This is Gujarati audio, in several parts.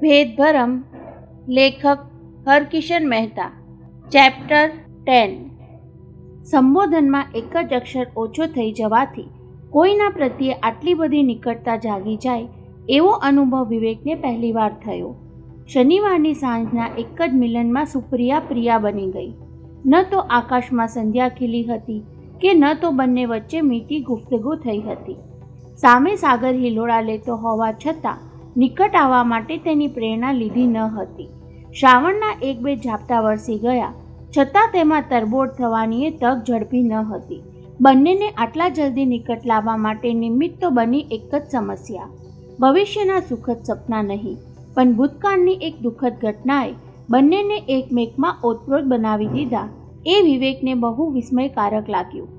ભેદભરમ. લેખક હરકિશન મહેતા. ચેપ્ટર 10. સંબોધનમાં એક જ અક્ષર ઓછો થઈ જવાથી કોઈના પ્રત્યે આટલી બધી નિકટતા જાગી જાય એવો અનુભવ વિવેકને પહેલીવાર થયો. શનિવારની સાંજના એક જ મિલનમાં સુપ્રિયા પ્રિયા બની ગઈ. ન તો આકાશમાં સંધ્યા ખીલી હતી કે ન તો બંને વચ્ચે મીઠી ગુફ્તગુ થઈ હતી. સામે સાગર હિલોળા લેતો હોવા છતાં નિકટ આવવા માટે તેની પ્રેરણા લીધી ન હતી. શ્રાવણના એક બે ઝાપટા વરસી ગયા છતાં તેમાં તરબોળ થવાની તક ઝડપી ન હતી. બંનેને આટલા જલ્દી નિકટ લાવવા માટે નિમિત્ત તો બની એક જ સમસ્યા. ભવિષ્યના સુખદ સપના નહીં પણ ભૂતકાળની એક દુઃખદ ઘટનાએ બંનેને એકમેકમાં ઓતપ્રોત બનાવી દીધા. એ વિવેકને બહુ વિસ્મયકારક લાગ્યું.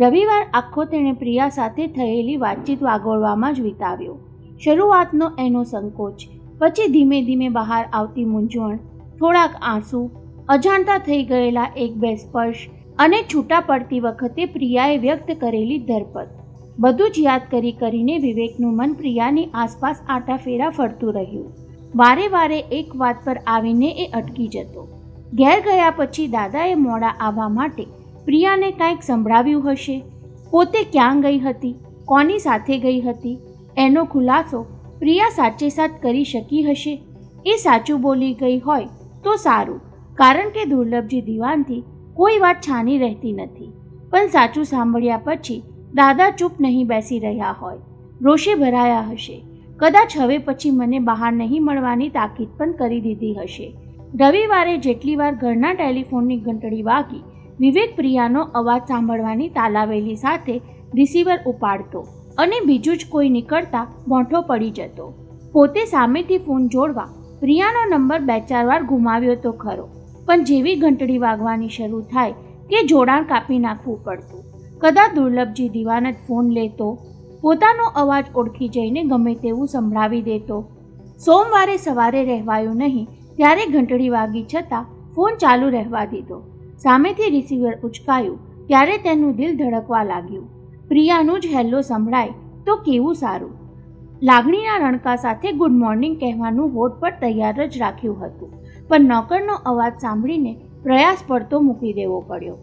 રવિવાર આખો તેણે પ્રિયા સાથે થયેલી વાતચીત વાગોળવામાં જ વિતાવ્યો. શરૂઆતનો એનો સંકોચ, પછી ધીમે ધીમે બહાર આવતી મૂંઝવણ, થોડાક આંસુ, અજાણતા થઈ ગયેલા એક બે સ્પર્શ અને છૂટા પડતી વખતે પ્રિયાએ વ્યક્ત કરેલી ધરપત, બધું જ યાદ કરીને વિવેકનું મન પ્રિયાની આસપાસ આટાફેરા ફરતું રહ્યું. વારે વારે એક વાત પર આવીને એ અટકી જતો. ઘેર ગયા પછી દાદાએ મોડા આવવા માટે પ્રિયાને કાંઈક સંભળાવ્યું હશે. પોતે ક્યાં ગઈ હતી, કોની સાથે ગઈ હતી, એનો ખુલાસો પ્રિયા સાચે સાચ કરી શકી હશે. એ સાચું બોલી ગઈ હોય તો સારું, કારણ કે દુર્લભજી દિવાનથી કોઈ વાત છાની રહેતી નથી. પણ સાચું સાંભળ્યા પછી દાદા ચૂપ નહીં બેસી રહ્યા હોય, રોષે ભરાયા હશે. કદાચ હવે પછી મને બહાર નહીં મળવાની તાકીદ પણ કરી દીધી હશે. રવિવારે જેટલી વાર ઘરના ટેલિફોનની ઘંટડી વાગી, વિવેક પ્રિયાનો અવાજ સાંભળવાની તાલાવેલી સાથે રિસીવર ઉપાડતો અને બીજું જ કોઈ નીકળતા મોઢો પડી જતો. પોતે સામેથી ફોન જોડવા પ્રિયાનો નંબર 2-4 વાર ગુમાવ્યો તો ખરો, પણ જેવી ઘંટડી વાગવાની શરૂ થાય કે જોડાણ કાપી નાખવું પડતું. કદાચ દુર્લભજી દિવાન જ ફોન લેતો, પોતાનો અવાજ ઓળખી જઈને ગમે તેવું સંભળાવી દેતો. સોમવારે સવારે રહેવાયું નહીં ત્યારે ઘંટડી વાગી છતાં ફોન ચાલુ રહેવા દીધો. સામેથી રિસીવર ઉચકાયું ત્યારે તેનું દિલ ધડકવા લાગ્યું. પ્રિયાનું જ હેલ્લો સંભળાય તો કેવું સારું. લાગણીના રણકા સાથે ગુડ મોર્નિંગ કહેવાનું હોઠ પર તૈયાર જ રાખ્યું હતું, પણ નોકરનો અવાજ સાંભળીને પ્રયાસ પડતો મૂકી દેવો પડ્યો.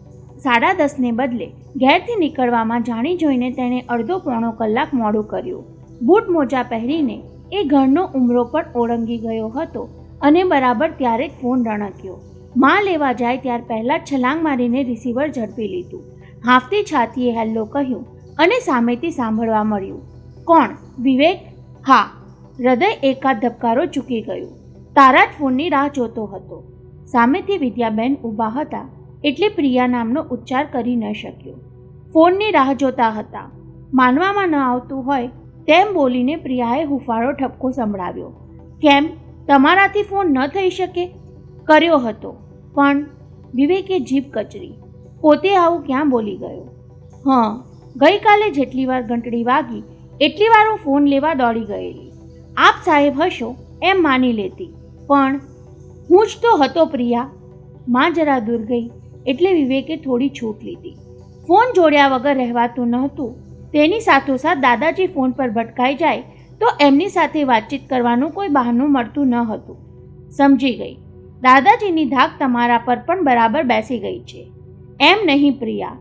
10:30 બદલે ઘેરથી નીકળવામાં જાણી જોઈને તેણે અડધો પોણો કલાક મોડું કર્યું. બૂટ મોજા પહેરીને એ ઘરનો ઉમરો પણ ઓળંગી ગયો હતો અને બરાબર ત્યારે જ ફોન રણક્યો. માં લેવા જાય ત્યાર પહેલાં છલાંગ મારીને રિસીવર ઝડપી લીધું. હાંફતી છાતીએ હેલ્લો કહ્યું અને સામેથી સાંભળવા મળ્યું. કોણ? વિવેક? હા. હૃદય એકાદ ધબકારો ચૂકી ગયું. તારા જ ફોનની રાહ જોતો હતો. સામેથી વિદ્યાબેન ઊભા હતા એટલે પ્રિયા નામનો ઉચ્ચાર કરી ન શક્યો. ફોનની રાહ જોતા હતા. માનવામાં ન આવતું હોય તેમ બોલીને પ્રિયાએ હુંફાળો ઠપકો સંભળાવ્યો. કેમ, તમારાથી ફોન ન થઈ શકે? કર્યો હતો પણ વિવેકે જીભ કચરી. પોતે આવું ક્યાં બોલી ગયો? હા, ગઈકાલે જેટલી વાર ઘંટડી વાગી એટલી વાર હું ફોન લેવા દોડી ગયેલી. આપ સાહેબ હશો એમ માની લેતી, પણ હું જ તો હતો પ્રિયા. માં જરા દૂર ગઈ એટલે વિવેકે થોડી છૂટ લીધી. ફોન જોડ્યા વગર રહેવાતું નહોતું. તેની સાથોસાથ દાદાજી ફોન પર ભટકાઈ જાય તો એમની સાથે વાતચીત કરવાનું કોઈ બહાનું મળતું ન હતું. સમજી ગઈ. દાદાજીની ધાક તમારા પર પણ બરાબર બેસી ગઈ છે. એમ નહીં પ્રિયા,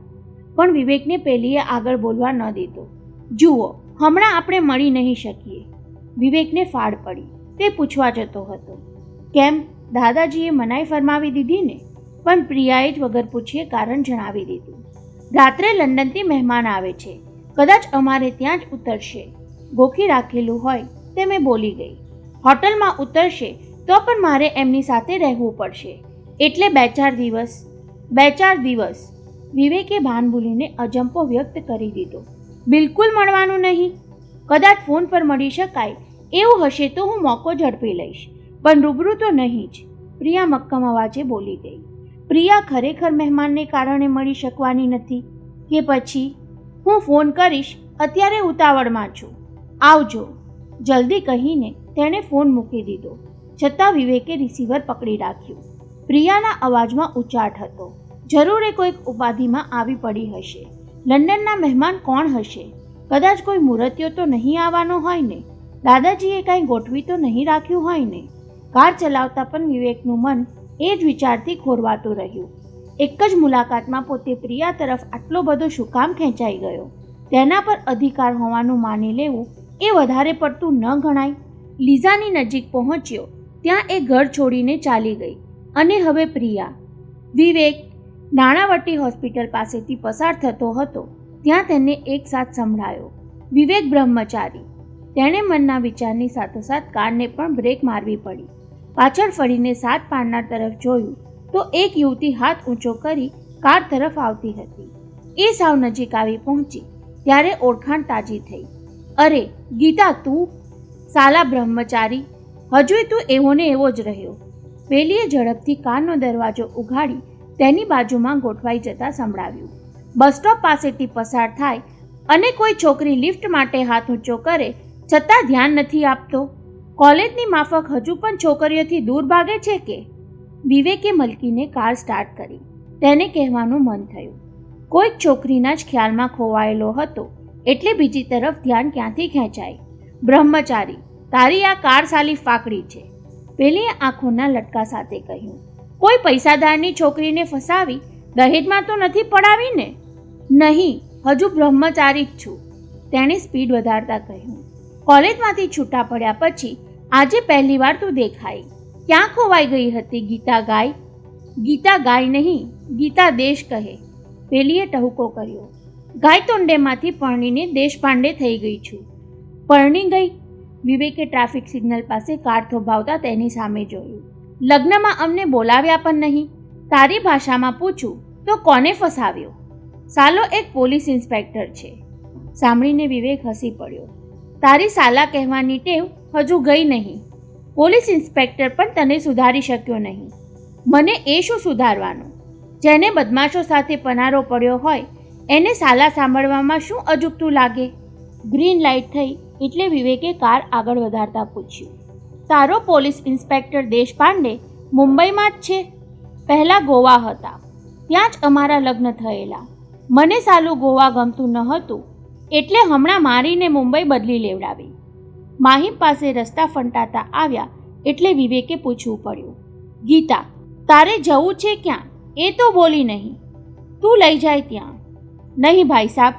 પણ વિવેકને પેલીએ આગળ બોલવા ન દીધો. જુઓ, હમણાં આપણે મળી નહીં શકીએ. વિવેકને ફાડ પડી. તે પૂછવા જતો હતો. કેમ, દાદાજીએ મનાઈ ફરમાવી દીધી ને? પણ પ્રિયાએ જ વગર પૂછીએ કારણ જણાવી દીધું. રાત્રે લંડનથી મહેમાન આવે છે, કદાચ અમારે ત્યાં જ ઉતરશે. ગોખી રાખેલું હોય તે મેં બોલી ગઈ. હોટલમાં ઉતરશે તો પણ મારે એમની સાથે રહેવું પડશે, એટલે 2-4 દિવસ. વિવેકે ભાન ભૂલીને અજંપો વ્યક્ત કરી દીધો. બિલકુલ મળવાનું નહીં. કદાચ ફોન પર મળી શકાય એવું હશે તો હું મોકો ઝડપી લઈશ, પણ રૂબરૂ તો નહીં જ. પ્રિયા મક્કમ અવાજે બોલી ગઈ. પ્રિયા ખરેખર મહેમાનને કારણે મળી શકવાની નથી કે પછી? હું ફોન કરીશ, અત્યારે ઉતાવળમાં છું. આવજો, જલ્દી કહીને તેણે ફોન મૂકી દીધો. છતાં વિવેકે રિસીવર પકડી રાખ્યું. પ્રિયાના અવાજમાં ઉચાટ હતો. જરૂર એ કોઈક ઉપાધિમાં આવી પડી હશે. લંડનના મહેમાન કોણ હશે? કદાચ કોઈ મૂર્તિઓ તો નહીં આવવાનો હોય ને? દાદાજીએ કાંઈ ગોઠવી તો નહીં રાખ્યું હોય ને? કાર ચલાવતા પણ વિવેકનું મન એ જ વિચારથી ખોરવાતું રહ્યું. એક જ મુલાકાતમાં પોતે પ્રિયા તરફ આટલો બધો શું કામ ખેંચાઈ ગયો? તેના પર અધિકાર હોવાનું માની લેવું એ વધારે પડતું ન ગણાય? લીઝાની નજીક પહોંચ્યો ત્યાં એ ઘર છોડીને ચાલી ગઈ. અને હવે પ્રિયા. વિવેક નાણાવટી હોસ્પિટલ પાસેથી પસાર થતો હતો ત્યાં તેને એક સાથ સંભળાયો, વિવેક બ્રહ્મચારી. તેણે મનના વિચારની સાથોસાથ કારને પણ બ્રેક મારવી પડી. પાછળ ફરીને સાત પાડનાર તરફ જોયું તો એક યુવતી હાથ ઊંચો કરી કાર તરફ આવતી હતી. એ સાવ નજીક આવી પહોંચી ત્યારે ઓળખાણ તાજી થઈ. અરે ગીતા, તું? સાલા બ્રહ્મચારી, હજુય તું એવો ને એવો જ રહ્યો. પેલીએ ઝડપથી કારનો દરવાજો ઉઘાડી તેની બાજુમાં ગોઠવાઈ જતા સંભળાવ્યું. બસ સ્ટોપ પાસેથી પસાર થાય અને કોઈ છોકરી લિફ્ટ માટે હાથ ઊંચો કરે છતાં ધ્યાન નથી આપતો. કોલેજની માફક હજુ પણ છોકરીઓથી દૂર ભાગે છે કે? વિવેકે મલકીને કાર સ્ટાર્ટ કરી. તેને કહેવાનું મન થયું. કોઈક છોકરીના જ ખ્યાલમાં ખોવાયેલો હતો એટલે બીજી તરફ ધ્યાન ક્યાંથી ખેંચાય? બ્રહ્મચારી, તારી આ કાર સાલી ફાકડી છે, પેલીએ આંખોના લટકા સાથે કહ્યું. કોઈ પૈસાદારની છોકરીને ફસાવી દહેજમાં તો નથી પડાવી ને? નહીં, હજુ બ્રહ્મચારી જ છું, તેણે સ્પીડ વધારતા કહ્યું. કોલેજમાંથી છૂટા પડ્યા પછી આજે પહેલીવાર તું દેખાઈ. ક્યાં ખોવાઈ ગઈ હતી ગીતા ગાય? ગીતા ગાય નહીં, ગીતા દેશ કહે, પેલીએ ટહુકો કર્યો. ગાયતોંડેમાંથી પરણીને દેશપાંડે થઈ ગઈ છું. પરણી ગઈ? વિવેકે ટ્રાફિક સિગ્નલ પાસે કાર થોભાવતા તેની સામે જોયું. લગ્નમાં અમને બોલાવ્યા પણ નહીં. તારી ભાષામાં પૂછું તો કોને ફસાવ્યો? સાલો એક પોલીસ ઇન્સ્પેક્ટર છે. સાંભળીને વિવેક હસી પડ્યો. તારી સાલા કહેવાની ટેવ હજુ ગઈ નહીં. પોલીસ ઇન્સ્પેક્ટર પણ તને સુધારી શક્યો નહીં. મને એ શું સુધારવાનું? જેને બદમાશો સાથે પનારો પડ્યો હોય એને સાલા સાંભળવામાં શું અજુગતું લાગે? ગ્રીન લાઇટ થઈ એટલે વિવેકે કાર આગળ વધારતા પૂછ્યું. તારો પોલીસ ઇન્સ્પેક્ટર દેશપાંડે મુંબઈમાં જ છે? પહેલાં ગોવા હતા, ત્યાં જ અમારા લગ્ન થયેલા. મને સાલું ગોવા ગમતું ન હતું એટલે હમણાં મારીને મુંબઈ બદલી લેવડાવી. માહિમ પાસે રસ્તા ફંટાતા આવ્યા એટલે વિવેકે પૂછવું પડ્યું. ગીતા, તારે જવું છે ક્યાં એ તો બોલી નહીં. તું લઈ જાય ત્યાં. નહીં ભાઈ સાહેબ,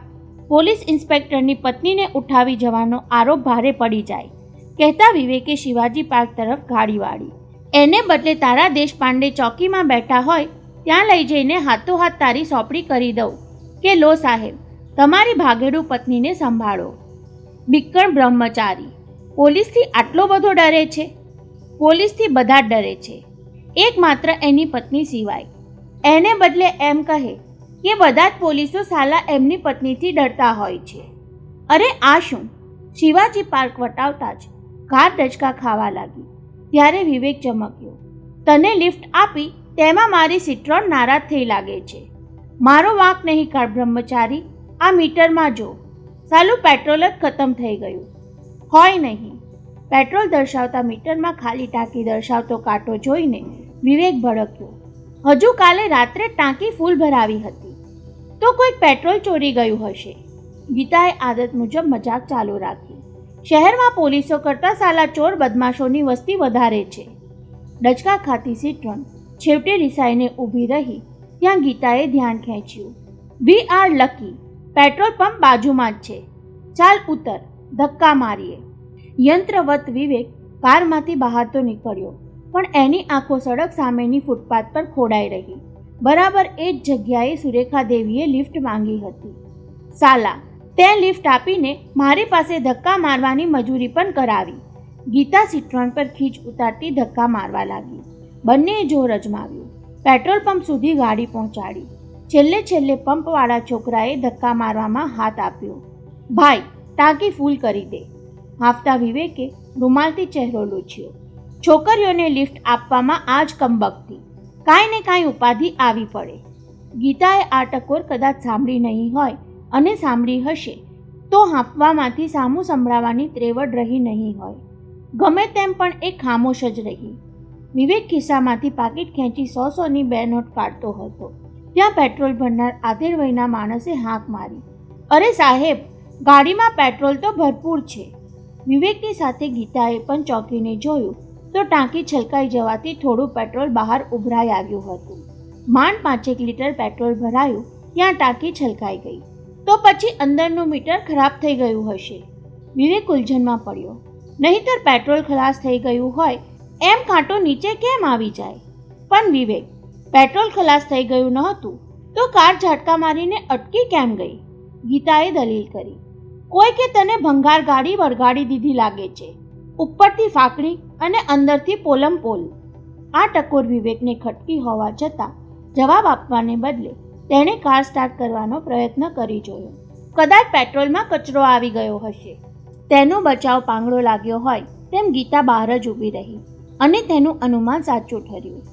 પોલીસ ઇન્સ્પેક્ટરની પત્નીને ઉઠાવી જવાનો આરોપ ભારે પડી જાય, કહેતા વિવેકે શિવાજી પાર્ક તરફ ગાડી વાળી. એને બદલે તારા દેશપાંડે ચોકીમાં બેઠા હોય ત્યાં લઈ જઈને હાથોહાથ તારી સોંપડી કરી દઉં કે લો સાહેબ, તમારી ભાગેડુ પત્નીને સંભાળો. બિક્કણ બ્રહ્મચારી, પોલીસથી આટલો બધો ડરે છે? પોલીસથી બધા જ ડરે છે, એકમાત્ર એની પત્ની સિવાય. એને બદલે એમ કહે કે બધા જ પોલીસો સાલા એમની પત્નીથી ડરતા હોય છે. અરે આ શું? શિવાજી પાર્ક વટાવતા જ કાર ડચકા ખાવા લાગી. ત્યારે વિવેક ચમક્યો. તને લિફ્ટ આપી તેમાં મારી સિટ્રોન નારાજ થઈ લાગે છે. મારો વાંક નહીં કાઢ બ્રહ્મચારી. આ મીટરમાં જો, સાલું પેટ્રોલ જ ખતમ થઈ ગયું. હોય નહીં. પેટ્રોલ દર્શાવતા મીટરમાં ખાલી ટાંકી દર્શાવતો કાંટો જોઈને વિવેક ભડક્યો. હજુ કાલે રાત્રે ટાંકી ફૂલ ભરાવી હતી તો કોઈક પેટ્રોલ ચોરી ગયું હશે. ગીતાએ આદત મુજબ મજાક ચાલુ રાખી. શહેરમાં પોલીસો કરતાં સાલા ચોર બદમાશોની વસ્તી વધારે છે. ડચકા ખાતી સિટ્રોન છેવટે રિસાઈને ઊભી રહી ત્યાં ગીતાએ ધ્યાન ખેંચ્યું. We are lucky, petrol pump બાજુમાં જ છે. ચાલ ઉતર, ધક્કા મારીએ. યંત્રવત વિવેક કારમાંથી બહાર તો નીકળ્યો પણ એની આંખો સડક સામેની ફૂટપાથ પર ખોડાઈ રહી. બરાબર એ જ જગ્યાએ સુરેખા દેવીએ લિફ્ટ માંગી હતી. સાલા, તે લિફ્ટ આપીને મારી પાસે ધક્કા મારવાની મજૂરી પણ કરાવી. ગીતા સિટ્રોન પર ખીચ ઉતારતી ધક્કા મારવા લાગી. બંનેએ જોર અજમાવ્યું. પેટ્રોલ પંપ સુધી ગાડી પહોંચાડી. છેલ્લે પંપવાળા છોકરાએ ધક્કા મારવામાં હાથ આપ્યો. ભાઈ, ટાંકી ફૂલ કરી દે. હાંફતા વિવેકે રૂમાલથી ચહેરો લૂછ્યો. છોકરીઓને લિફ્ટ આપવામાં આ જ કમબખતી. કાંઈ ને કાંઈ ઉપાધિ આવી પડે. ગીતાએ આ ટકોર કદાચ સાંભળી નહીં હોય અને સાંભળી હશે તો હાંફવામાંથી સામું સંભળાવવાની ત્રેવડ રહી નહીં હોય. ગમે તેમ પણ એ ખામોશ જ રહી. વિવેક ખિસ્સામાંથી પાકીટ ખેંચી 100-100ની 2 નોટ કાઢતો હતો ત્યાં પેટ્રોલ ભરનાર આધેડ વયના માણસે હાંક મારી. અરે સાહેબ, ગાડીમાં પેટ્રોલ તો ભરપૂર છે. વિવેકની સાથે ગીતાએ પણ ચોંકીને જોયું તો ટાંકી છલકાઈ જવાથી થોડું પેટ્રોલ બહાર ઉભરાઈ આવ્યું હતું. માંડ 5 લીટર પેટ્રોલ ભરાયું ત્યાં ટાંકી છલકાઈ ગઈ. તો પછી અંદરનું મીટર ખરાબ થઈ ગયું હશે. વિવેક ઉલઝનમાં પડ્યો. નહીંતર પેટ્રોલ ખલાસ થઈ ગયું હોય એમ કાંટો નીચે કેમ આવી જાય? પણ વિવેક, પેટ્રોલ ખલાસ થઈ ગયું નહોતું તો કાર ઝાટકા મારીને અટકી કેમ ગઈ? ગીતાએ દલીલ કરી. કોઈકે તને ભંગાર ગાડી વળગાડી દીધી લાગે છે, ઉપરથી ફાકડી અને અંદરથી પોલમ પોલ. આ ટકોર વિવેકને ખટકી હોવા છતાં જવાબ આપવાને બદલે તેણે કાર સ્ટાર્ટ કરવાનો પ્રયત્ન કરી જોયો. કદાચ પેટ્રોલમાં કચરો આવી ગયો હશે. તેનો બચાવ પાંગળો લાગ્યો હોય તેમ ગીતા બહાર જ ઊભી રહી અને તેનું અનુમાન સાચું ઠર્યું.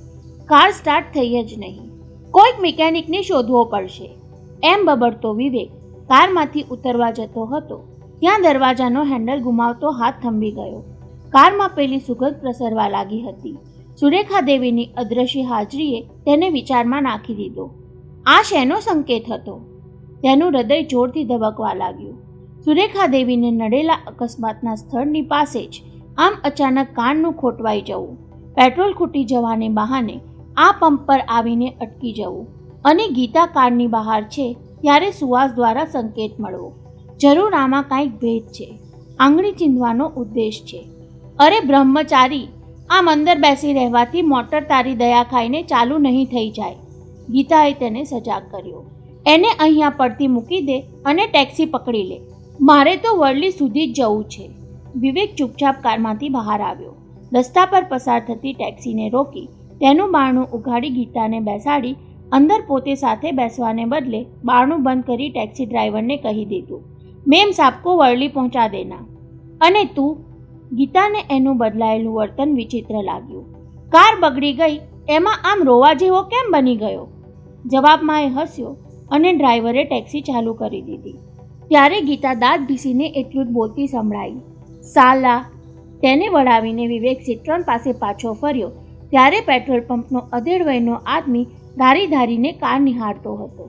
કાર સ્ટાર્ટ થઈ જ નહીં. કોઈક મિકેનિકને શોધવો પડશે એમ બબડતો વિવેક કારમાંથી ઉતરવા જતો હતો ત્યાં દરવાજાનો હેન્ડલ ગુમાવતો હાથ થંભી ગયો. કારમાં પેલી સુગંધ પ્રસરવા લાગી હતી. સુરેખા દેવીની અદ્રશ્ય હાજરીએ તેને વિચારમાં નાખી દીધો. આ શેનો સંકેત હતો? તેનું હૃદય જોરથી ધબકવા લાગ્યું. સુરેખા દેવીને નડેલા અકસ્માતના સ્થળની પાસે જ આમ અચાનક કારનું ખોટવાઈ જવું, પેટ્રોલ ખૂટી જવાને બહાને આ પંપ પર આવીને અટકી જવું અને ગીતા કારની બહાર છે ત્યારે સુવાસ દ્વારા સંકેત મળવો. જરૂર આમાં કાંઈક ભેદ છે. આંગળી ચીંધવાનો ઉદ્દેશ છે. અરે બ્રહ્મચારી, આમ અંદર બેસી રહેવાથી મોટર તારી દયા ખાઈને ચાલુ નહીં થઈ જાય. ગીતાએ તેને સજાગ કર્યો. એને અહીંયા પડતી મૂકી દે અને ટેક્સી પકડી લે. મારે તો વરલી સુધી જ જવું છે. વિવેક ચૂપચાપ કારમાંથી બહાર આવ્યો. રસ્તા પર પસાર થતી ટેક્સીને રોકી તેનું બારણું ઉઘાડી ગીતાને બેસાડી અંદર પોતે સાથે બેસવાને બદલે બારણું બંધ કરી ટેક્સી ડ્રાઈવરને કહી દીધું, મેમ સાબકો વરલી પહોંચા દેના. અને તું? ગીતાને એનું બદલાયેલું વર્તન વિચિત્ર લાગ્યું. કાર બગડી ગઈ એમાં આમ રોવા જેવો કેમ બની ગયો? જવાબમાં એ હસ્યો અને ડ્રાઈવરે ટેક્સી ચાલુ કરી દીધી. ત્યારે ગીતા દાંત ભીસીને એટલું જ બોલતી સંભળાઈ, સાલા. તેને વળાવીને વિવેક સિટ્રોન પાસે પાછો ફર્યો ત્યારે પેટ્રોલ પંપનો અધેડ વયનો આદમી ધારી ધારીને કાર નિહાળતો હતો.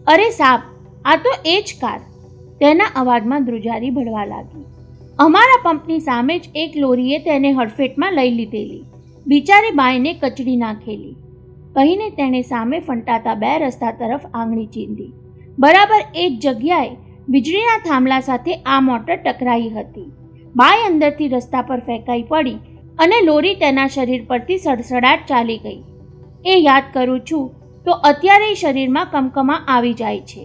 અરે સાબ, આ તો એ જ કાર. તેના અવાજમાં ધ્રુજારી ભળવા લાગી. અમારા પંપની સામે જ એક લોરીએ તેને હડફેટમાં લઈ લીધેલી. બિચારી બાઈને કચડી નાખેલી. કહીને તેણે સામે ફંટાતા 2 રસ્તા તરફ આંગળી ચીંધી. બરાબર એ જ જગ્યાએ વીજળીના થાંભલા સાથે આ મોટર ટકરાઈ હતી. બાઈ અંદરથી રસ્તા પર ફેંકાઈ પડી અને લોરી તેના શરીર પરથી સડસડાટ ચાલી ગઈ. એ યાદ કરું છું તો અત્યારે શરીરમાં કમકમા આવી જાય છે.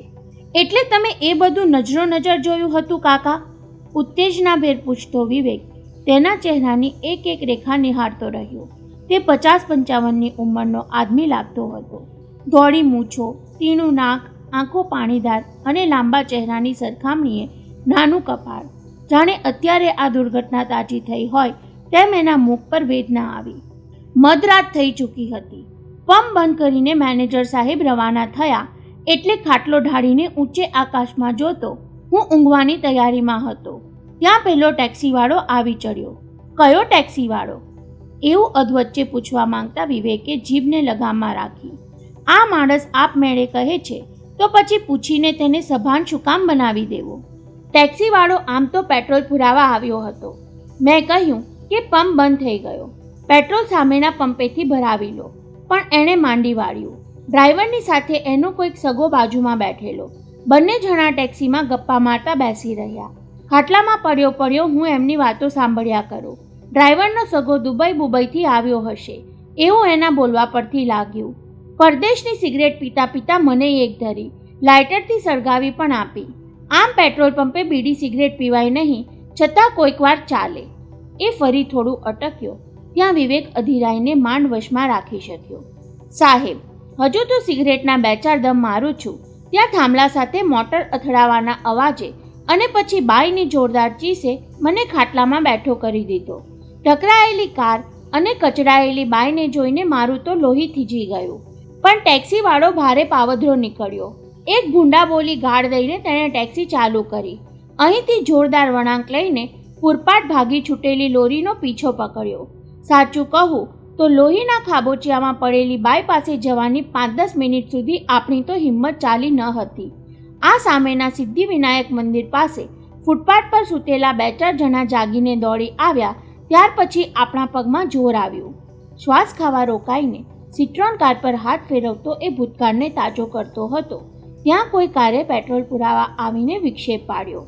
એટલે તમે એ બધું નજરો નજર જોયું હતું કાકા? ઉત્તેજનાભેર પૂછતો વિવેક તેના ચહેરાની એક એક રેખા નિહાળતો રહ્યો. તે 50-55ની ઉંમરનો આદમી લાગતો હતો. ધોળી મૂછો, તીણું નાક, આંખો પાણીદાર અને લાંબા ચહેરાની સરખામણીએ નાનું કપાળ. જાણે અત્યારે આ દુર્ઘટના તાજી થઈ હોય તેમ એના મુખ પર વેદના આવી. મધરાત થઈ ચૂકી હતી. પંપ બંધ કરીને મેનેજર સાહેબ રવાના થયા એટલે ખાટલો ઢાળીને ઊંચે આકાશમાં જોતો હું ઊંઘવાની તૈયારીમાં હતો. ત્યાં પહેલો ટેક્સીવાળો આવી ચડ્યો. કયો ટેક્સીવાળો? એવું અધવચ્ચે પૂછવા માંગતા વિવેકે જીભને લગામમાં રાખી. આ માણસ આપમેળે કહે છે તો પછી પૂછીને તેને સભાન શું કામ બનાવી દેવો? ટેક્સીવાળો આમ તો પેટ્રોલ પુરાવા આવ્યો હતો. મેં કહ્યું કે પંપ બંધ થઈ ગયો, પેટ્રોલ સામેના પંપેથી ભરાવી લો. પણ એણે માંડી વાળ્યું. ડ્રાઈવરની સાથે એનો કોઈક સગો બાજુમાં બેઠેલો. બંને જણા ટેક્સીમાં ગપ્પા મારતા બેસી રહ્યા. ખાટલામાં પડ્યો હું એમની વાતો સાંભળ્યા કરું. ડ્રાઈવરનો સગો દુબઈથી આવ્યો હશે એવું એના બોલવા પરથી લાગ્યું. પરદેશની સિગરેટ પીતા પીતા મને એક ધરી, લાઇટરથી સળગાવી પણ આપી. આમ પેટ્રોલ પંપે બીડી સિગરેટ પીવાય નહીં, છતાં કોઈક વાર ચાલે. એ ફરી થોડું અટક્યો ત્યાં વિવેક અધીરાઈને માંડ વશમાં રાખી શક્યો. સાહેબ, હજુ તો સિગરેટના 2-4 દમ મારું છું ત્યાં થાંભલા સાથે મોટર અથડાવાના અવાજે અને પછી બાઈની જોરદાર ચીસે મને ખાટલામાં બેઠો કરી દીધો. ટકરાયેલી કાર અને કચડાયેલી બાઈને જોઈને મારું તો લોહી થીજી ગયું. પણ ટેક્સીવાળો ભારે પાવધરો નીકળ્યો. એક ભૂંડા બોલી ગાળ દઈને તેણે ટેક્સી ચાલુ કરી. અહીંથી જોરદાર વળાંક લઈને પૂરપાટ ભાગી છૂટેલી લોરીનો પીછો પકડ્યો. સાચું કહું તો લોહીના ખાબોચિયામાં પડેલી બાઈ પાસે જવાની 5-10 મિનિટ સુધી આપણી તો હિંમત ચાલી ન હતી. આ સામેના સિદ્ધિવિનાયક મંદિર પાસે ફૂટપાથ પર સૂતેલા 2-4 જણા જાગીને દોડી આવ્યા ત્યાર પછી આપણા પગમાં જોર આવ્યું. શ્વાસ ખાવા રોકાઈને સિટ્રોન કાર પર હાથ ફેરવતો એ ભૂતકાળને તાજો કરતો હતો ત્યાં કોઈ કારે પેટ્રોલ પુરાવા આવીને વિક્ષેપ પાડ્યો.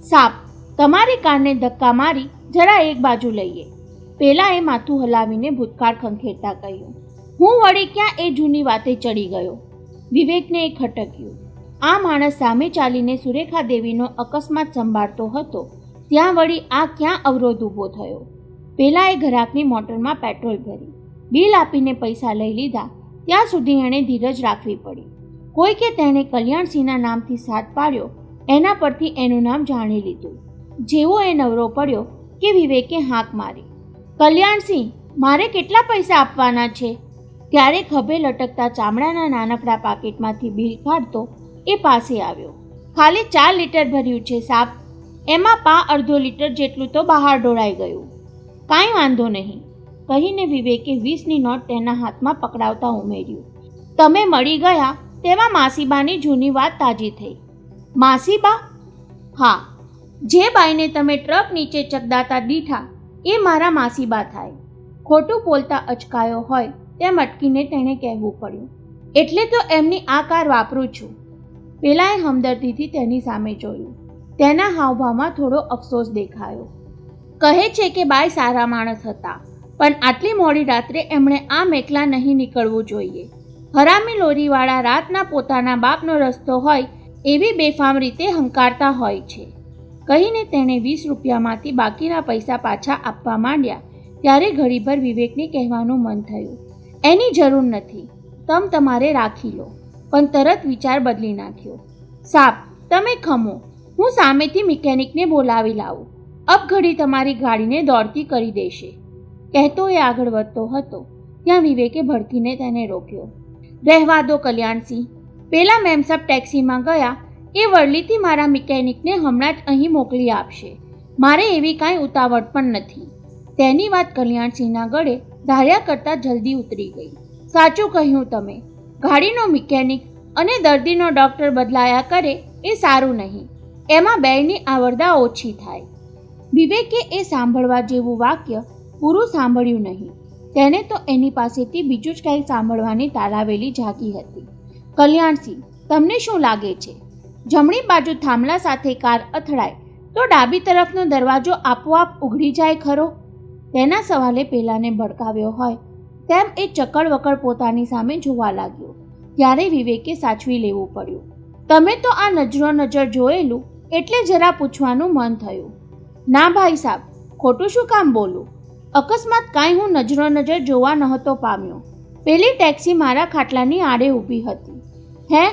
સાપ, તમારી કારને ધક્કા મારી જરા એક બાજુ લઈએ. પેલાએ માથું હલાવીને ભૂતકાળ ખંખેરતા કહ્યું. હું વળી ક્યાં એ જૂની વાતે ચડી ગયો? વિવેકને એ ખટક્યું. આ માણસ સામે ચાલીને સુરેખા દેવીનો અકસ્માત સંભાળતો હતો ત્યાં વળી આ ક્યાં અવરોધ ઊભો થયો? પેલાએ ઘરાકની મોટરમાં પેટ્રોલ ભરી બિલ આપીને પૈસા લઈ લીધા ત્યાં સુધી એણે ધીરજ રાખવી પડી. કોઈ કે તેણે કલ્યાણસિંહના નામથી સાથ પાડ્યો એના પરથી એનું નામ જાણી લીધું. જેવો એ નવરો પડ્યો કે વિવેકે હાંક મારી. કલ્યાણસિંહ, મારે કેટલા પૈસા આપવાના છે? ત્યારે ખભે લટકતા ચામડાના નાનકડા પાકીટમાંથી બિલ કાઢતો એ પાસે આવ્યો. ખાલી 4 લીટર ભર્યું છે સાબ, એમાં અડધો લીટર જેટલું તો બહાર ઢોળાઈ ગયું. કાંઈ વાંધો નહીં, કહીને વિવેકે 20ની નોટ તેના હાથમાં પકડાવતા ઉમેર્યું. તમે મળી ગયા તેમાં માસીબાની જૂની વાત તાજી થઈ. માસીબા? હા, જે બાઈને તમે ટ્રક નીચે ચકદાતા દીઠા એ મારા માસીબા થાય. ખોટું બોલતા અચકાયો હોય તેમ અટકીને તેણે કહેવું પડ્યું. એટલે તો એમની આ કાર વાપરું છું. પેલાએ હમદર્દીથી તેની સામે જોયું. તેના હાવભાવમાં થોડો અફસોસ દેખાયો. કહે છે કે બાઈ સારા માણસ હતા, પણ આટલી મોડી રાત્રે એમણે આમ એકલા નહીં નીકળવું જોઈએ. હરામી લોરીવાળા રાતના પોતાના બાપનો રસ્તો હોય એવી બેફામ રીતે હંકારતા હોય છે. કહીને તેણે 20 રૂપિયામાંથી બાકીના પૈસા પાછા આપવા માંડ્યા ત્યારે ઘડીભર વિવેકને કહેવાનું મન થયું, એની જરૂર નથી, તમારે રાખી લો. પણ તરત વિચાર બદલી નાખ્યો. સાબ, તમે ખમો, હું સામેથી મિકેનિકને બોલાવી લાવું. અબઘડી તમારી ગાડીને દોડતી કરી દેશે. કહેતો એ આગળ વધતો હતો ત્યાં વિવેકે ભડકીને તેને રોક્યો. રહેવા દો કલ્યાણસિંહ, પેલા મેમસાબ ટેક્સીમાં ગયા એ વડલીથી મારા મિકેનિકને હમણાં જ અહીં મોકલી આપશે. મારે એવી કાંઈ ઉતાવળ પણ નથી. તેની વાત કલ્યાણસિંહના ગળે ધાર્યા કરતાં જલ્દી ઉતરી ગઈ. સાચું કહ્યું તમે, ગાડીનો મિકેનિક અને દર્દીનો ડૉક્ટર બદલાયા કરે એ સારું નહીં. એમાં બેયની આવરદા ઓછી થાય. વિવેકે એ સાંભળવા જેવું વાક્ય પૂરું સાંભળ્યું નહીં. તેને તો એની પાસેથી બીજું જ કંઈક સાંભળવાની તાલાવેલી જાગી હતી. કલ્યાણસિંહ, તમને શું લાગે છે જમણી બાજુ થાંભલા સાથે કાર અથડાય તો ડાબી તરફનો દરવાજો આપોઆપ ઉઘડી જાય ખરો? તેના સવાલે પેલાને ભડકાવ્યો હોય તેમ એ ચકડ વકડ પોતાની સામે જોવા લાગ્યો. ત્યારે વિવેકે સાચવી લેવું પડ્યું. તમે તો આ નજરો નજર જોયેલું એટલે જરા પૂછવાનું મન થયું. ના ભાઈ સાહેબ, ખોટું શું કામ બોલું? અકસ્માત કાંઈ હું નજરો નજર જોવા નહોતો પામ્યો. પેલી ટેક્સી મારા ખાટલાની આડે ઊભી હતી. હે?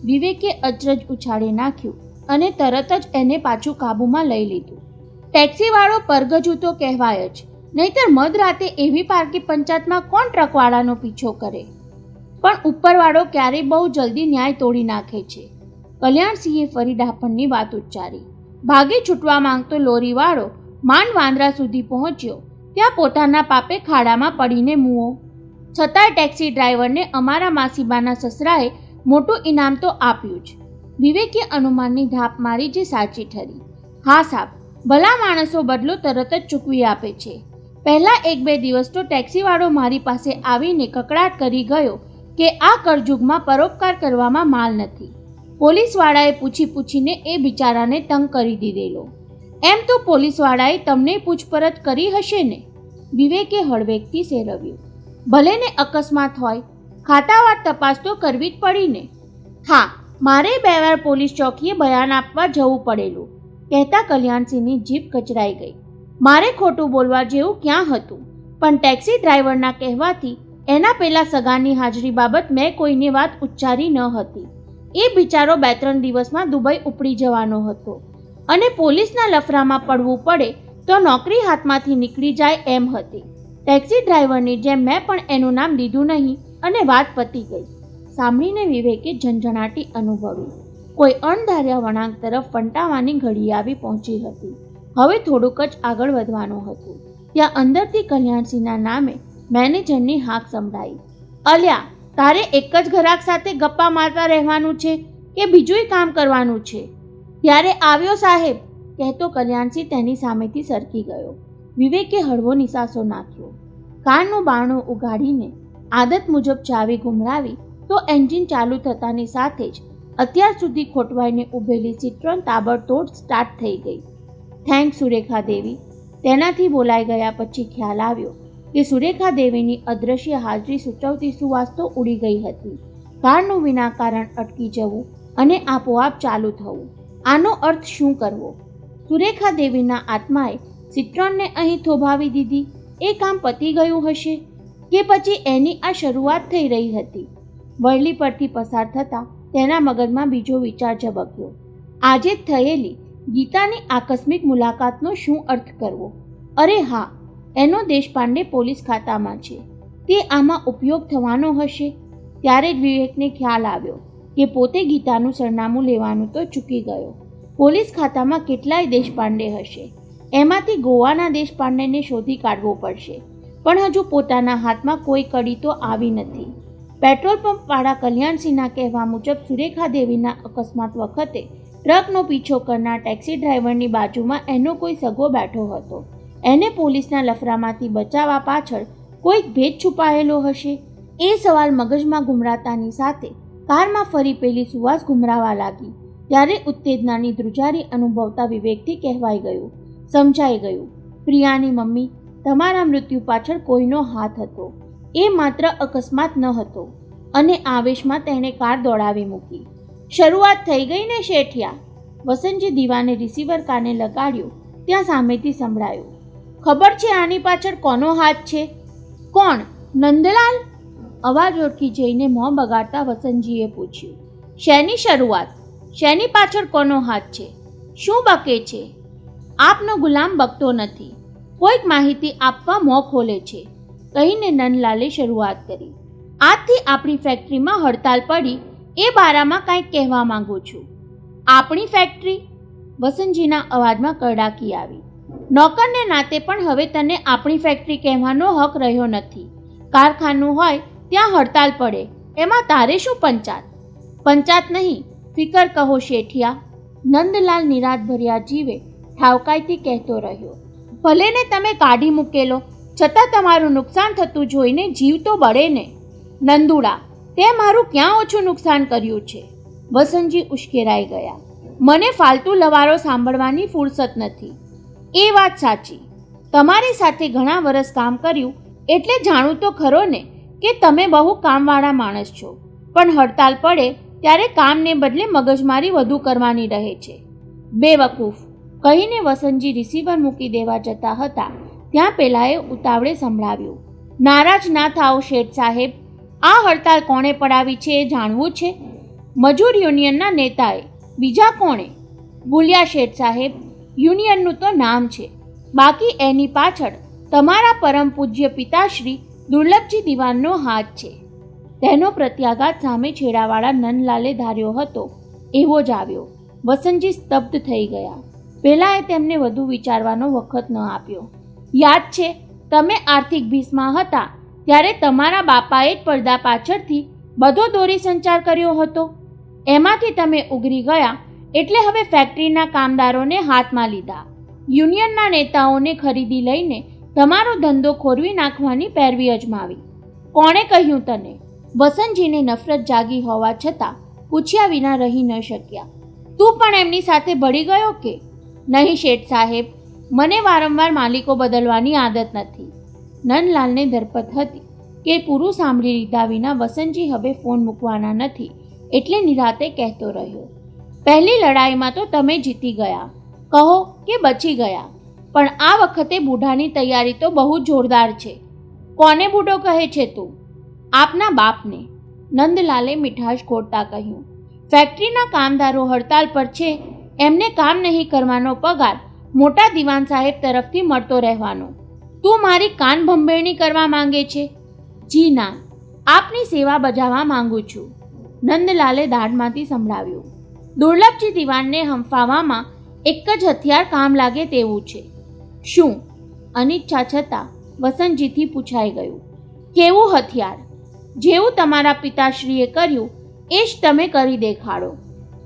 વિવેકે અચરજ ઉછાળી નાખ્યું અને તરત જ એને પાછું કાબૂમાં લઈ લીધું. ટેક્સીવાળો પરગજુ તો કહેવાય જ, નહીતર મધરાતે એવી પારકી પંચાયતમાં કોણ ટ્રકવાળાનો પીછો કરે? પણ ઉપરવાળો ક્યારેય બહુ જલ્દી ન્યાય તોડી નાખે છે. કલ્યાણસિંહે ફરી ડાપણની વાત ઉચ્ચારી. ભાગી છૂટવા માંગતો લોરીવાળો માંડ વાંદરા સુધી પહોંચ્યો ત્યાં પોતાના પાપે ખાડામાં પડીને મૂવો. છતાંય ટેક્સી ડ્રાઈવરને અમારા માસીબાના સસરાએ મોટું ઇનામ તો આપ્યું જ. વિવેકે અનુમાનની ધાપ મારી જે સાચી ઠરી. હા સાહેબ, ભલા માણસો બદલો તરત જ ચૂકવી આપે છે. પહેલા 1-2 દિવસ તો ટેક્સીવાળો મારી પાસે આવીને કકડાટ કરી ગયો કે આ કળજુગમાં પરોપકાર કરવામાં માલ નથી. પોલીસવાળાએ પૂછીને એ બિચારાને તંગ કરી દીધેલો. એમ તો પોલીસવાળાએ તમને પૂછપરછ કરી હશે ને? વિવેકે હળવેકથી સેરવ્યું. ભલે ને અકસ્માત હોય, ખાતાવાર તપાસ તો કરવી જ પડી ને. હા, મારે 2 વાર પોલીસ ચોકીએ બયાન આપવા જવું પડેલું. કહેતા કલ્યાણસિંહની જીભ કચરાઈ ગઈ. મારે ખોટું બોલવા જેવું ક્યાં હતું? પણ ટેક્સી ડ્રાઈવરના કહેવાથી એના પેલા સગાની હાજરી બાબત મેં કોઈની વાત ઉચ્ચારી ન હતી. એ બિચારો 2-3 દિવસમાં દુબઈ ઉપડી જવાનો હતો અને પોલીસના લફરામાં પડવું પડે તો નોકરી હાથમાંથી નીકળી જાય એમ હતી. ટેક્સી ડ્રાઈવરની જેમ મેં પણ એનું નામ લીધું નહીં અને વાત પતી ગઈ. સાંભળીને વિવેકે ઝંઝણાટી અનુભવી. કોઈ અણધાર્યા વળાંક તરફ ફંટાવાની ઘડી આવી પહોંચી હતી. હવે થોડુંક જ આગળ વધવાનું હતું ત્યાં અંદરથી કલ્યાણસિંહના નામે મેનેજરની હાક સંભળાઈ. અલ્યા, તારે એક જ ગ્રાહક સાથે ગપ્પા મારતા રહેવાનું છે કે બીજુંય કામ કરવાનું છે? ત્યારે આવ્યો સાહેબ, કહેતો કલ્યાણસિંહ તેની સામેથી સરકી ગયો. વિવેકે હળવો નિસાસો નાખ્યો. કારનું બારણું ઉગાડીને આદત મુજબ ચાવી ગુમરાવી તો એન્જિન ચાલુ થતાની સાથે જ અત્યાર સુધી ખોટવાઈને ઊભેલી સિટ્રોન તાબડતોડ સ્ટાર્ટ થઈ ગઈ. થેન્ક સુરેખા દેવી. તેનાથી બોલાઈ ગયા પછી ખ્યાલ આવ્યો કે સુરેખા દેવીની અદૃશ્ય હાજરી સૂચવતી સુવાસ તો ઉડી ગઈ હતી. કારનું વિનાકારણ અટકી જવું અને આપોઆપ ચાલુ થવું, આનો અર્થ શું કરવો? સુરેખા દેવીના આત્માએ સિટ્રોનને અહીં થોભાવી દીધી. એ કામ પતી ગયું હશે કે પછી એની આ શરૂઆત થઈ રહી હતી? વરલી પરથી પસાર થતાં તેના મગજમાં બીજો વિચાર ઝબક્યો. આજે જ થયેલી ગીતાની આકસ્મિક મુલાકાતનો શું અર્થ કરવો? અરે હા, એનો દેશપાંડે પોલીસ ખાતામાં છે, તે આમાં ઉપયોગ થવાનો હશે. ત્યારે જ વિવેકને ખ્યાલ આવ્યો કે પોતે ગીતાનું સરનામું લેવાનું તો ચૂકી ગયો. પોલીસ ખાતામાં કેટલાય દેશપાંડે હશે, એમાંથી ગોવાના દેશપાંડેને શોધી કાઢવો પડશે. પણ હજુ પોતાના હાથમાં કોઈ કડી તો આવી નથી. પેટ્રોલ પંપવાળા કલ્યાણસિંહના કહેવા મુજબ સુરેખા દેવીના અકસ્માત વખતે ટ્રકનો પીછો કરનાર ટેક્સી ડ્રાઈવરની બાજુમાં એનો કોઈ સગો બેઠો હતો. એને પોલીસના લફરામાંથી બચાવવા પાછળ કોઈક ભેદ છુપાયેલો હશે. એ સવાલ મગજમાં ગુમરાતાની સાથે કારમાં ફરી પેલી સુવાસ ગુમરાવા લાગી. ત્યારે ઉત્તેજનાની ધ્રુજારી અનુભવતા વિવેકથી કહેવાઈ ગયું, સમજાઈ ગયું, પ્રિયાની મમ્મી, તમારા મૃત્યુ પાછળ કોઈનો હાથ હતો. એ માત્ર અકસ્માત ન હતો. અને આવેશમાં તેણે કાર દોડાવી મૂકી. શરૂઆત થઈ ગઈ ને શેઠિયા? વસંતજી દીવાને રિસીવર કાને લગાડ્યું ત્યાં સામેથી સંભળાયું. ખબર છે આની પાછળ કોનો હાથ છે? કોણ? નંદલાલ? અવાજ ઓળખી જઈને મોં બગાડતા વસંતજીએ પૂછ્યું. શેની શરૂઆત? શેની પાછળ કોનો હાથ છે? શું બકે છે? આપનો ગુલામ બકતો નથી, કોઈક માહિતી આપવા મોં ખોલે છે, કહીને નંદલાલે શરૂઆત કરી. આજથી આપણી ફેક્ટરીમાં હડતાલ પડી, એ બારામાં કંઈક કહેવા માંગુ છું. આપણી ફેક્ટરી? વસંતજીના અવાજમાં કડાકી આવી. નોકરને નાતે પણ હવે તને આપણી ફેક્ટરી કહેવાનો હક રહ્યો નથી. કારખાનું હોય ત્યાં હડતાલ પડે, એમાં તારે શું પંચાત? પંચાત નહીં, ફિકર કહો શેઠિયા. નંદલાલ નિરાત ભર્યા જીવે ઠાવકાઈથી કહેતો રહ્યો. ભલે ને તમે કાઢી મૂકેલો, છતાં તમારું નુકસાન થતું જોઈને જીવ તો બળે ને. નંદુડા, તે મારું ક્યાં ઓછું નુકસાન કર્યું છે? વસંતજી ઉશ્કેરાઈ ગયા. મને ફાલતુ લવારો સાંભળવાની ફુરસત નથી. એ વાત સાચી, તમારી સાથે ઘણા વર્ષ કામ કર્યું એટલે જાણું તો ખરો ને કે તમે બહુ કામવાળા માણસ છો. પણ હડતાલ પડે ત્યારે કામને બદલે મગજમારી વધુ કરવાની રહે છે. બેવકૂફ, કહીને વસંતજી રિસીવર મૂકી દેવા જતા હતા ત્યાં પેલાએ ઉતાવળે સંભળાવ્યું. નારાજ ના થાઓ શેઠ સાહેબ, આ હડતાલ કોણે પડાવી છે એ જાણવું છે? મજૂર યુનિયનના નેતાએ. બીજા કોણે? ભૂલ્યા શેઠ સાહેબ, યુનિયનનું તો નામ છે, બાકી એની પાછળ તમારા પરમ પૂજ્ય પિતાશ્રી દુર્લભજી દિવાનનો હાથ છે. તેનો પ્રત્યાઘાત સામે છેડાવાળા નંદલાલે ધાર્યો હતો એવો જ આવ્યો. વસંતજી સ્તબ્ધ થઈ ગયા. પહેલાંએ તેમને વધુ વિચારવાનો વખત ન આપ્યો. યાદ છે, તમે આર્થિક ભીસમાં હતા ત્યારે તમારા બાપાએ જ પડદા પાછળથી બધો દોરી સંચાર કર્યો હતો. એમાંથી તમે ઉગરી ગયા એટલે હવે ફેક્ટરીના કામદારોને હાથમાં લીધા. યુનિયનના નેતાઓને ખરીદી લઈને તમારો ધંધો ખોરવી નાખવાની પેરવી અજમાવી. કોણે કહ્યું તને? વસંતજીને નફરત જાગી હોવા છતાં પૂછ્યા વિના રહી ન શક્યા. તું પણ એમની સાથે ભળી ગયો કે? નહીં શેઠ સાહેબ, મને વારંવાર માલિકો બદલવાની આદત નથી. નંદલાલને ધરપત હતી કે પૂરું સાંભળી લીધા વિના વસંતજી હવે ફોન મૂકવાના નથી એટલે નિરાતે કહેતો રહ્યો. પહેલી લડાઈમાં તો તમે જીતી ગયા, કહો કે બચી ગયા, પણ આ વખતે બુઢાની તૈયારી તો બહુ જોરદાર છે. કોને બુઢો કહે છે તું? આપના બાપને. નંદલાલે મીઠાશ ખોટતા કહ્યું. ફેક્ટરીના કામદારો હડતાલ પર છે, એમને કામ નહીં કરવાનો પગાર મોટા દિવાન સાહેબ તરફથી મળતો રહેવાનો. તું મારી કાન ભંભેરણી કરવા માંગે છે? જી ના, આપની સેવા બજાવવા માંગુ છું. નંદલાલે દાઢમાંથી સંભળાવ્યું. દુર્લભજી દિવાનને હંફાવવામાં એક જ હથિયાર કામ લાગે તેવું છે. શું? અનિચ્છા છતાં વસંતજીથી પૂછાઈ ગયું. કેવું હથિયાર? જેવું તમારા પિતાશ્રીએ કર્યું એ જ તમે કરી દેખાડો.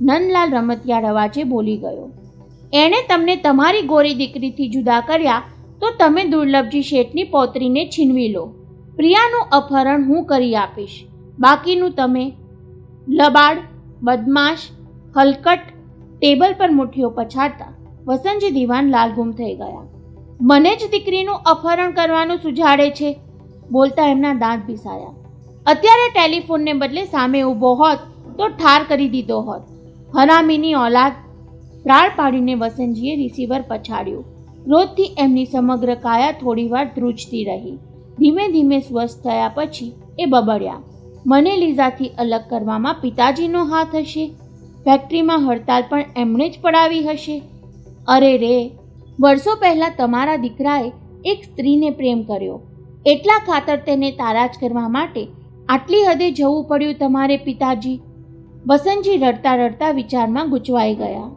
નંદલાલ રમતિયાળ અવાજે બોલી ગયો. એણે તમને તમારી ગોરી દીકરીથી જુદા કર્યા તો તમે દુર્લભજી શેઠની પૌત્રીને છીનવી લો. પ્રિયાનું અપહરણ હું કરી આપીશ, બાકીનું તમે. લબાડ, બદમાશ, હલકટ. ટેબલ પર મુઠ્ઠીઓ પછાડતા વસંતજી દિવાન લાલઘૂમ થઈ ગયા. મને જ દીકરીનું અપહરણ કરવાનું સુઝાડે છે, બોલતા એમના દાંત ભીસાયા. અત્યારે ટેલિફોનને બદલે સામે ઊભો હોત તો ઠાર કરી દીધો હોત. હરામીની ઓલાદ. રાળ પાડીને વસંતજીએ રિસીવર પછાડ્યું. ક્રોધથી એમની સમગ્ર કાયા થોડીવાર ધ્રુજતી રહી. ધીમે ધીમે સ્વસ્થ થયા પછી એ બબડ્યા, મને લીઝાથી અલગ કરવામાં પિતાજીનો હાથ હશે. ફેક્ટરીમાં હડતાલ પણ એમણે જ પડાવી હશે. અરે રે, વર્ષો પહેલાં તમારા દીકરાએ એક સ્ત્રીને પ્રેમ કર્યો, એટલા ખાતર તેને તારાજ કરવા માટે આટલી હદે જવું પડ્યું તમારે પિતાજી. વસંતજી રડતા રડતા વિચારમાં ગૂંચવાઈ ગયા.